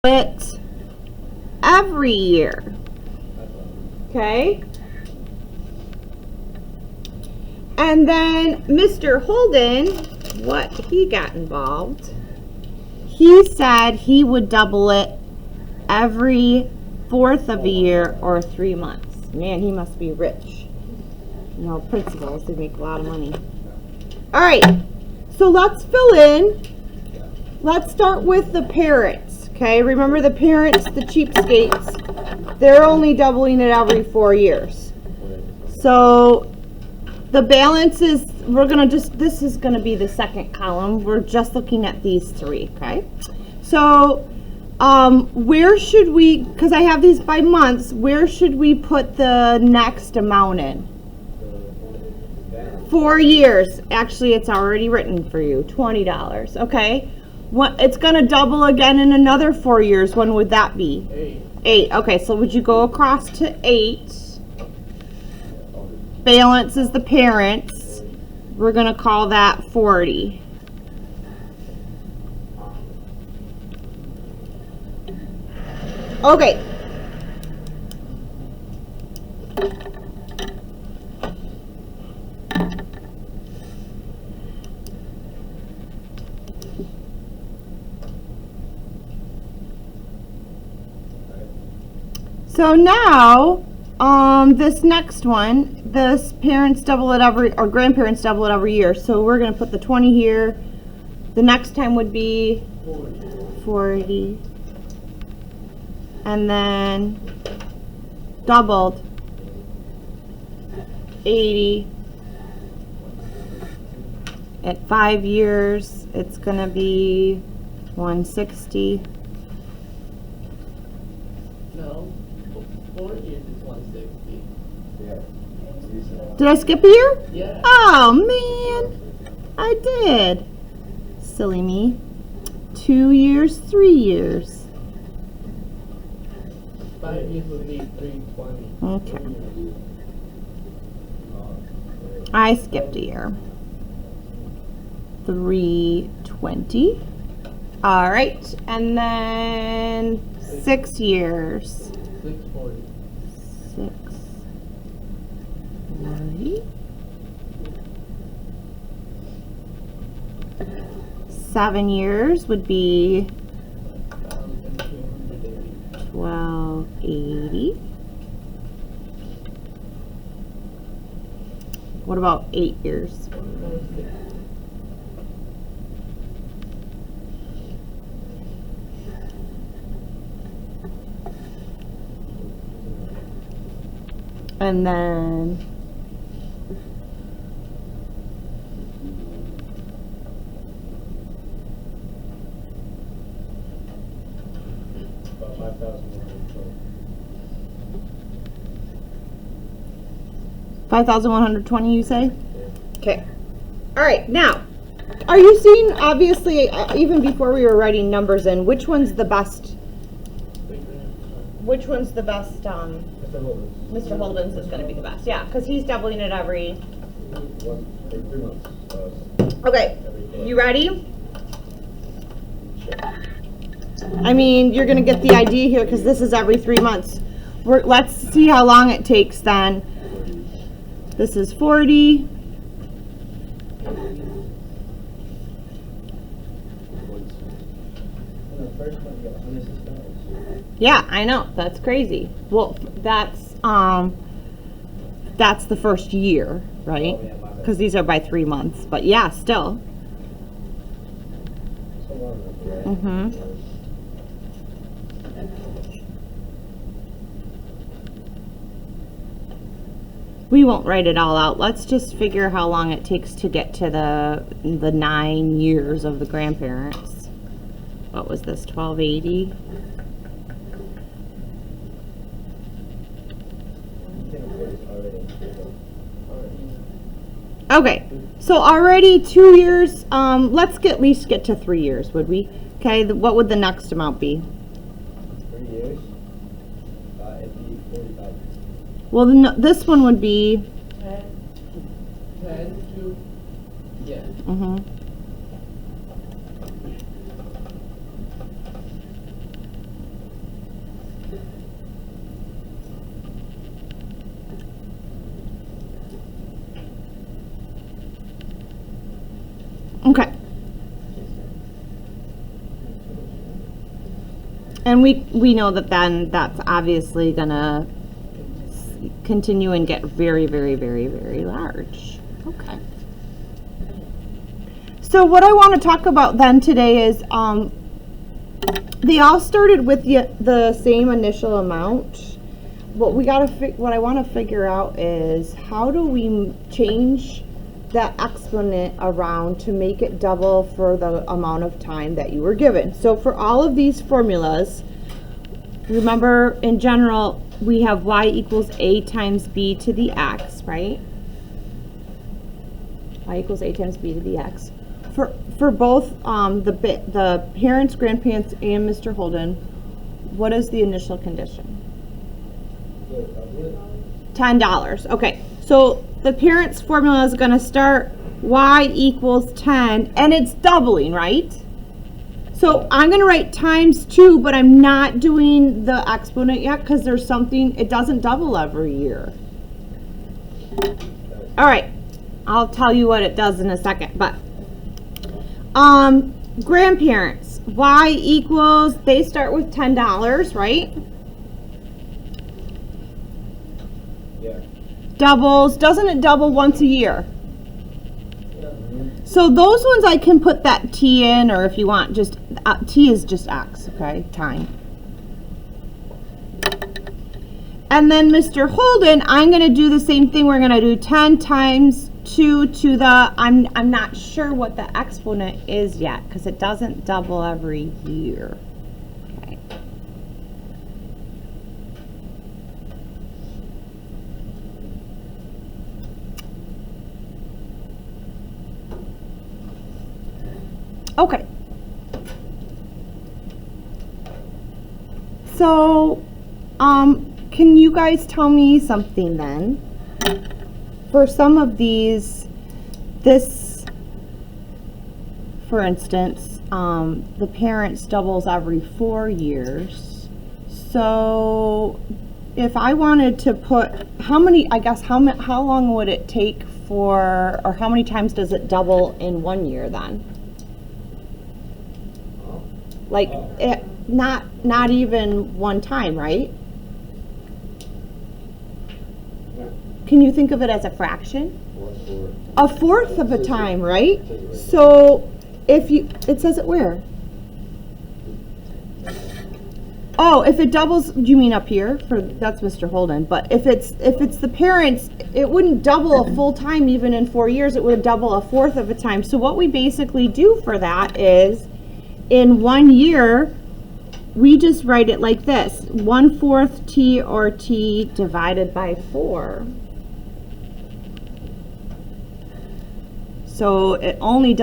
it every year. Okay? And then Mr. Holden, what he got involved, he said he would double it every 4th of a year or 3 months. Man, he must be rich. You know, principals, they make a lot of money. All right, so let's fill in. Let's start with the parents, okay? Remember the parents, the cheapskates, they're only doubling it every 4 years. So the balance is, this is gonna be the second column. We're just looking at these 3, okay? So where should we, because I have these by months, where should we put the next amount in? 4 years. Actually, it's already written for you, $20, okay? It's gonna double again in another 4 years. When would that be? 8. Okay, so would you go across to 8? Balance is the parents. We're gonna call that 40. Okay. So now, this next one, this parents double it every, or grandparents double it every year. So we're going to put the 20 here. The next time would be 40. And then doubled, 80. At 5 years, it's going to be 160. No, 4 years is 160. Yeah. Did I skip a year? Yeah. Oh, man. I did. Silly me. 2 years, 3 years. 5 years would be 320. Okay. I skipped a year. 320. All right. And then 6 years. 640. 640. 7 years would be 1280. What about 8 years? And then About 5,120. 5,120, you say? Okay. All right. Now, are you seeing, obviously, even before we were writing numbers in, which one's the best? Which one's the best? Mr. Holden's is going to be the best. Yeah, because he's doubling it every 3 months. Okay, you ready? I mean, you're going to get the idea here because this is every 3 months. Let's see how long it takes then. This is 40. Yeah, I know. That's crazy. Well, that's the first year, right? Because these are by 3 months. But yeah, still. We won't write it all out. Let's just figure how long it takes to get to the 9 years of the grandparents. What was this, 1280? Okay, so already 2 years. Let's at least get to 3 years, would we? Okay, what would the next amount be? 3 years. It'd be 45. Well, this one would be 10 to, yeah. And we know that then that's obviously gonna continue and get very, very, very, very large. Okay. So what I want to talk about then today is they all started with the same initial amount. What I want to figure out is how do we change that exponent around to make it double for the amount of time that you were given. So for all of these formulas, remember in general we have y equals a times b to the x, right? Y equals a times b to the x. For both the parents, grandparents, and Mr. Holden, what is the initial condition? $10. Okay, so the parents' formula is going to start y equals 10, and it's doubling, right? So I'm going to write times 2, but I'm not doing the exponent yet because there's something, it doesn't double every year. All right, I'll tell you what it does in a second, but grandparents, y equals, they start with $10, right? Yeah. Doubles, doesn't it double once a year? Yeah. So those ones I can put that t in, or if you want, just t is just x, okay, time. And then Mr. Holden, I'm going to do the same thing. We're going to do 10 times 2 to the, I'm not sure what the exponent is yet because it doesn't double every year. Okay. Okay. So, can you guys tell me something then? For some of these, this, for instance, the parents doubles every 4 years. So, if I wanted to put, how long would it take for, or how many times does it double in 1 year then? Like, not even one time, right? Can you think of it as a fraction? A fourth of a time, right? So if you, it says it where? Oh, if it doubles, do you mean up here? That's Mr. Holden. But if it's the parents, it wouldn't double a full time even in 4 years. It would double a fourth of a time. So what we basically do for that is, in 1 year, we just write it like this: 1/4 t or t divided by 4. So it only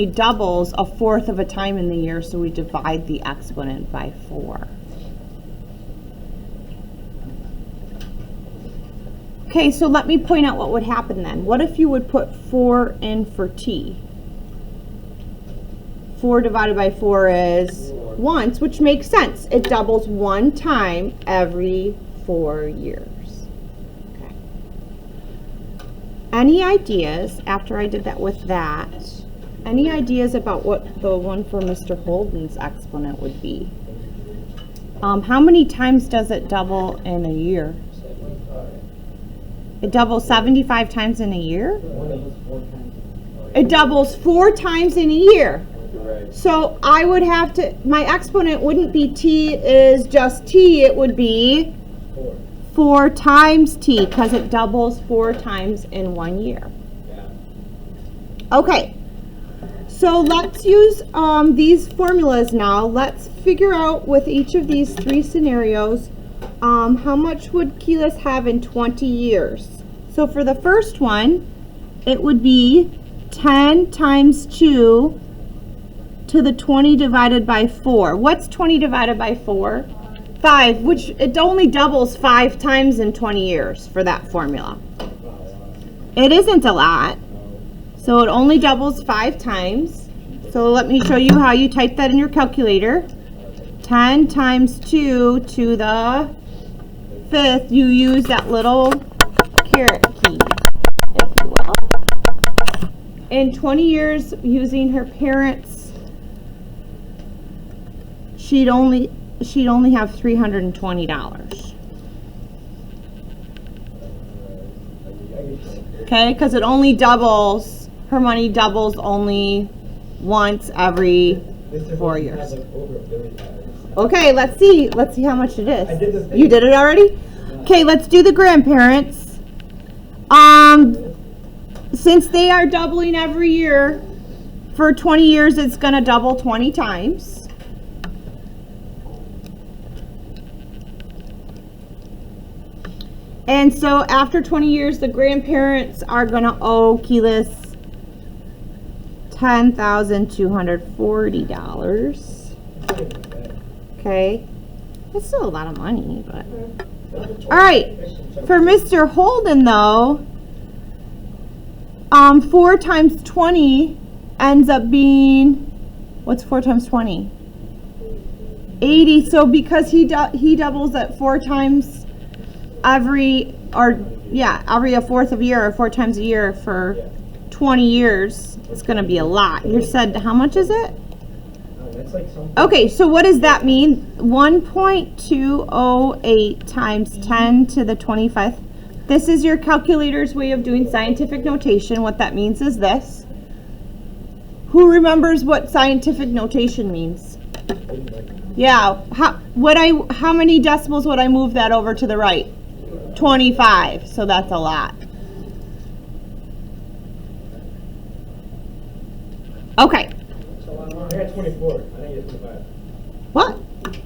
doubles a fourth of a time in the year, so we divide the exponent by 4. Okay, so let me point out what would happen then. What if you would put 4 in for t? 4 divided by 4 is once, which makes sense. It doubles 1 time every 4 years. Okay. Any ideas, after I did that with that, any ideas about what the one for Mr. Holden's exponent would be? How many times does it double in a year? It doubles 75 times in a year? It doubles 4 times in a year. So I would have to, my exponent wouldn't be t is just t, it would be 4 times t, because it doubles 4 times in 1 year. Okay, so let's use these formulas now. Let's figure out with each of these 3 scenarios, how much would Keyless have in 20 years? So for the first one, it would be 10 times 2 to the 20 divided by 4. What's 20 divided by 4? 5, which it only doubles 5 times in 20 years for that formula. It isn't a lot. So it only doubles 5 times. So let me show you how you type that in your calculator. 10 times 2 to the 5th, you use that little caret key, if you will. In 20 years, using her parents, she'd only, she'd only have $320. Okay, because it only doubles, her money doubles only once every 4 years. Okay, let's see how much it is. I did the thing. You did it already? Okay, let's do the grandparents. Since they are doubling every year, for 20 years, it's gonna double 20 times. And so after 20 years, the grandparents are gonna owe Keyless $10,240. Okay, that's still a lot of money, but all right. For Mr. Holden, though, 4 times 20 ends up being, what's 4 times 20? 80. So because he doubles it 4 times every a fourth of a year, or 4 times a year for 20 years, it's going to be a lot. You said, how much is it? Okay, so what does that mean? 1.208 times 10 to the 25th. This is your calculator's way of doing scientific notation. What that means is this. Who remembers what scientific notation means? Yeah, how many decimals would I move that over to the right? 25, so that's a lot. Okay. I got 24. I didn't get 25. What?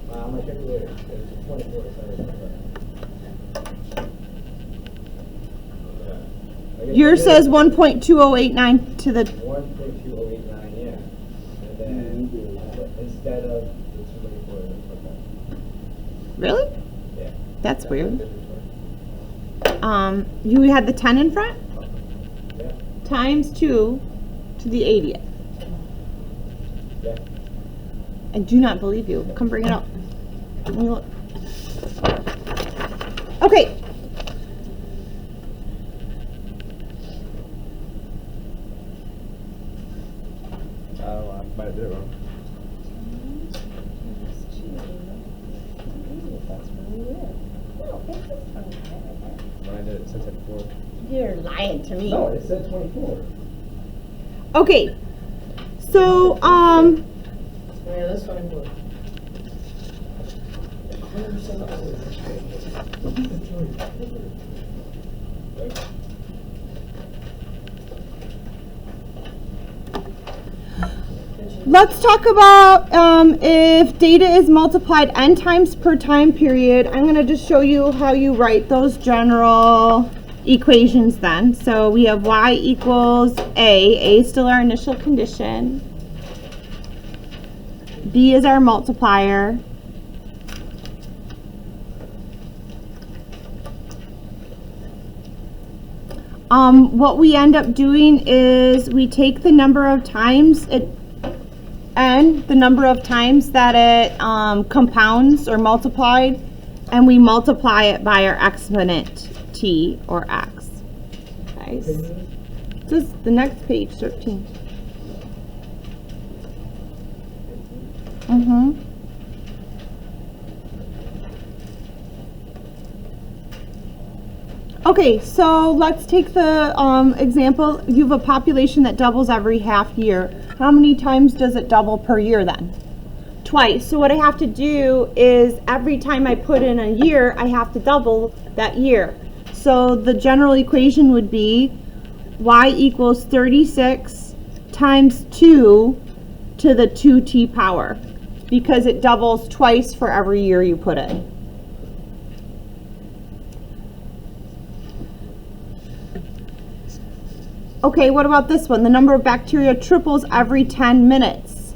My calculator. It's 24. Yours says 1.2089 to the... 1.2089, yeah. And then instead of the 24, it's like that. Really? Yeah. That's weird. You had the 10 in front? Yeah. Times 2 to the 80th. Yeah. I do not believe you. Come bring it up. Let me look. Okay. I might have did it wrong. When I did it, it said 24. You're lying to me. No, it said 24. Okay. So, Yeah, that's 24. let's talk about if data is multiplied n times per time period. I'm going to just show you how you write those general equations then. So we have y equals A. A is still our initial condition. B is our multiplier. What we end up doing is we take the number of times the number of times that it compounds or multiplied, and we multiply it by our exponent t or x. Okay. This is the next page, 13. Okay, so let's take the example. You have a population that doubles every half year. How many times does it double per year then? Twice. So what I have to do is every time I put in a year, I have to double that year. So the general equation would be y equals 36 times 2 to the 2t power, because it doubles twice for every year you put in. Okay, what about this one? The number of bacteria triples every 10 minutes.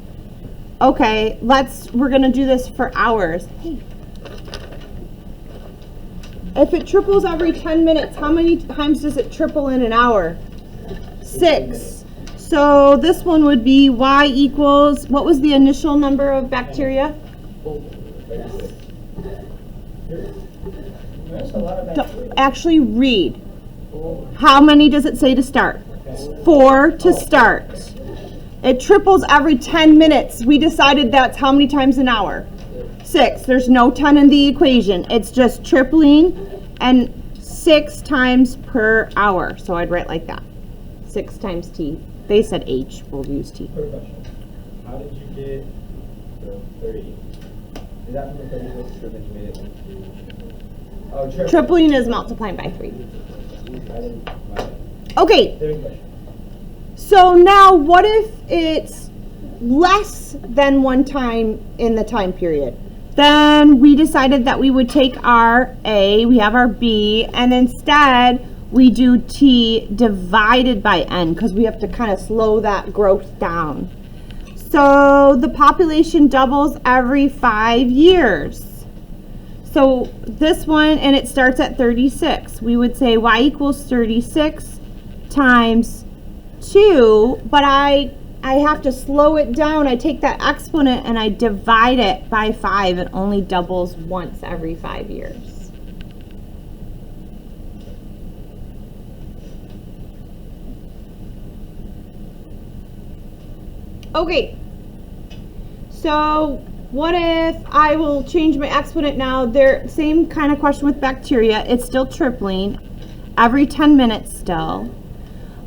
Okay, we're gonna do this for hours. Hey. If it triples every 10 minutes, how many times does it triple in an hour? 6. So this one would be y equals, what was the initial number of bacteria? That's a lot of bacteria. Actually read. How many does it say to start? 4 to start. It triples every 10 minutes. We decided that's how many times an hour? 6. There's no 10 in the equation. It's just tripling and 6 times per hour. So I'd write like that. 6 times t. They said h. We'll use t. Quick question. How did you get the 30? Is that from the 36 that you made it into? Oh, Tripling is multiplying by 3. I didn't. My bad. Okay. Same question. So now what if it's less than 1 time in the time period? Then we decided that we would take our A, we have our B, and instead we do T divided by N because we have to kind of slow that growth down. So the population doubles every 5 years. So this one, and it starts at 36. We would say y equals 36 times 2, but I have to slow it down. I take that exponent and I divide it by 5. It only doubles once every 5 years. Okay, so what if I will change my exponent now? Same kind of question with bacteria. It's still tripling every 10 minutes still,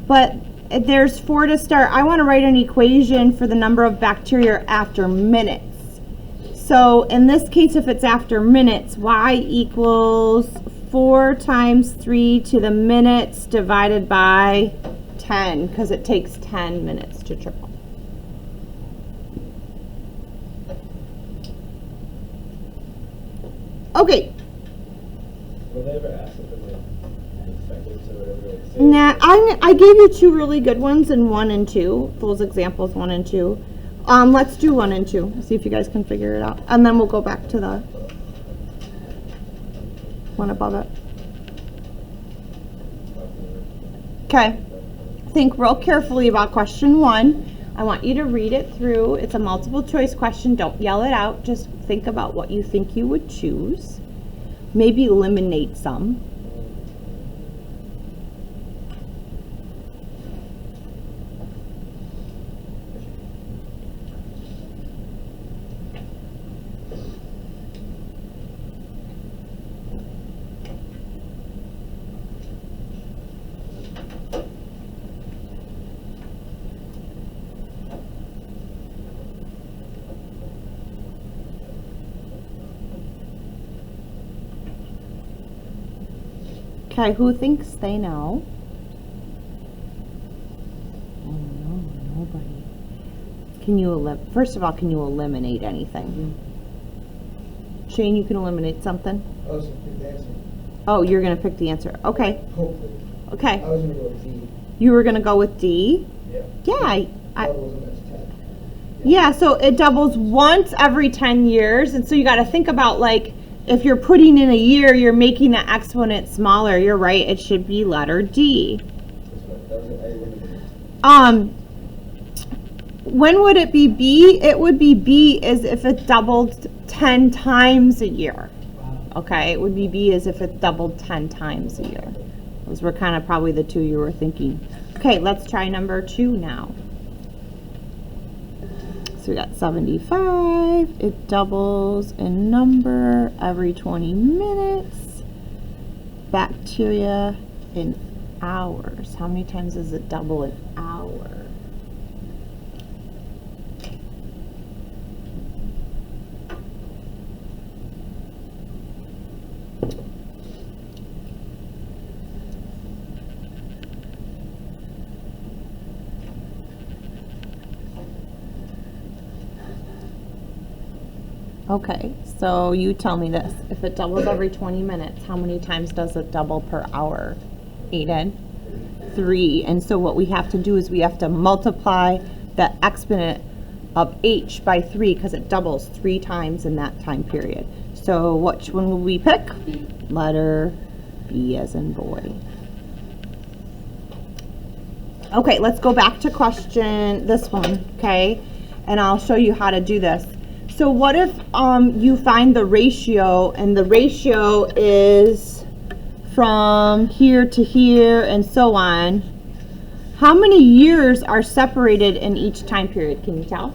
but there's 4 to start. I want to write an equation for the number of bacteria after minutes. So in this case, if it's after minutes, y equals 4 times 3 to the minutes divided by 10, because it takes 10 minutes to triple. Okay. Will they ever ask if it's like seconds or whatever? Like, say Nah, I gave you 2 really good ones in 1 and 2. Those examples 1 and 2. Let's do 1 and 2. See if you guys can figure it out. And then we'll go back to the one above it. Okay. Think real carefully about question 1. I want you to read it through. It's a multiple choice question. Don't yell it out. Just think about what you think you would choose. Maybe eliminate some. Okay, who thinks they know? Oh no, nobody. Can you first of all, can you eliminate anything? Shane, you can eliminate something? Oh, so pick the answer. Oh, you're gonna pick the answer. Okay. Hopefully. Okay. I was gonna go with D. You were gonna go with D? Yeah. Yeah. Doubles and that's 10. Yeah, so it doubles once every 10 years, and so you gotta think about, like, if you're putting in a year, you're making the exponent smaller. You're right, it should be letter D. That's right. That was it. I eliminated. When would it be B? It would be B as if it doubled 10 times a year. Okay, it would be B as if it doubled 10 times a year. Those were kind of probably the 2 you were thinking. Okay, let's try number 2 now. So we got 75. It doubles in number every 20 minutes. Bacteria in hours. How many times does it double an hour? Okay, so you tell me this. If it doubles every 20 minutes, how many times does it double per hour? Aiden? 3. And so what we have to do is we have to multiply the exponent of h by 3 because it doubles 3 times in that time period. So which one will we pick? Letter B as in boy. Okay, let's go back to question this one, okay? And I'll show you how to do this. So what if you find the ratio, and the ratio is from here to here and so on. How many years are separated in each time period? Can you tell?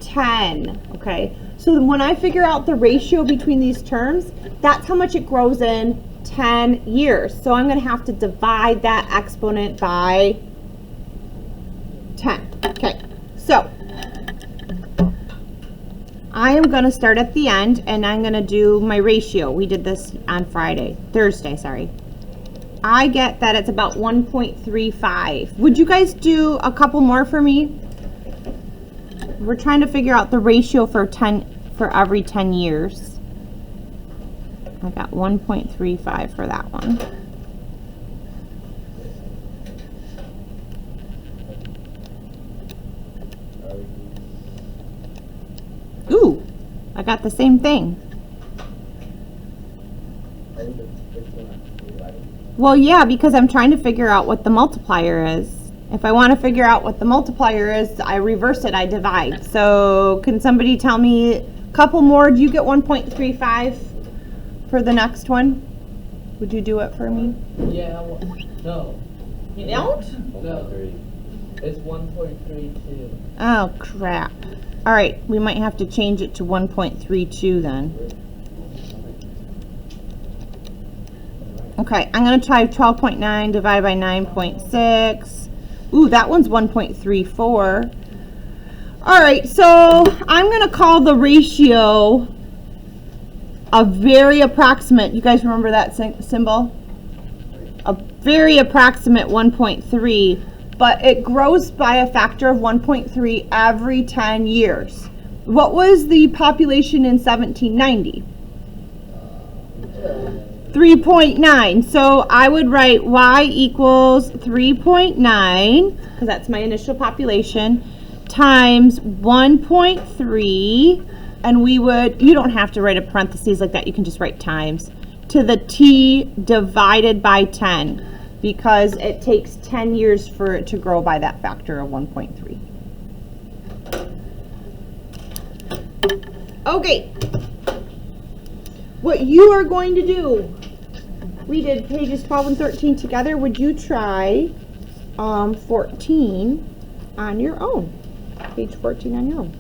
10. Okay. So when I figure out the ratio between these terms, that's how much it grows in 10 years. So I'm going to have to divide that exponent by 10. Okay, so I am going to start at the end and I'm going to do my ratio. We did this on Thursday, sorry. I get that it's about 1.35. Would you guys do a couple more for me? We're trying to figure out the ratio for every 10 years. I got 1.35 for that one. Ooh, I got the same thing. Well, yeah, because I'm trying to figure out what the multiplier is. If I want to figure out what the multiplier is, I reverse it, I divide. So can somebody tell me a couple more? Do you get 1.35 for the next one? Would you do it for me? Yeah, no. You don't? No. It's 1.32. Oh, crap. All right, we might have to change it to 1.32 then. Okay, I'm going to try 12.9 divided by 9.6. Ooh, that one's 1.34. All right, so I'm going to call the ratio a very approximate. You guys remember that symbol? A very approximate 1.3, but it grows by a factor of 1.3 every 10 years. What was the population in 1790? 3.9. So I would write y equals 3.9, because that's my initial population, times 1.3, and we would, you don't have to write a parentheses like that, you can just write times, to the t divided by 10, because it takes 10 years for it to grow by that factor of 1.3. Okay. What you are going to do, we did pages 12 and 13 together. Would you try 14 on your own? Page 14 on your own.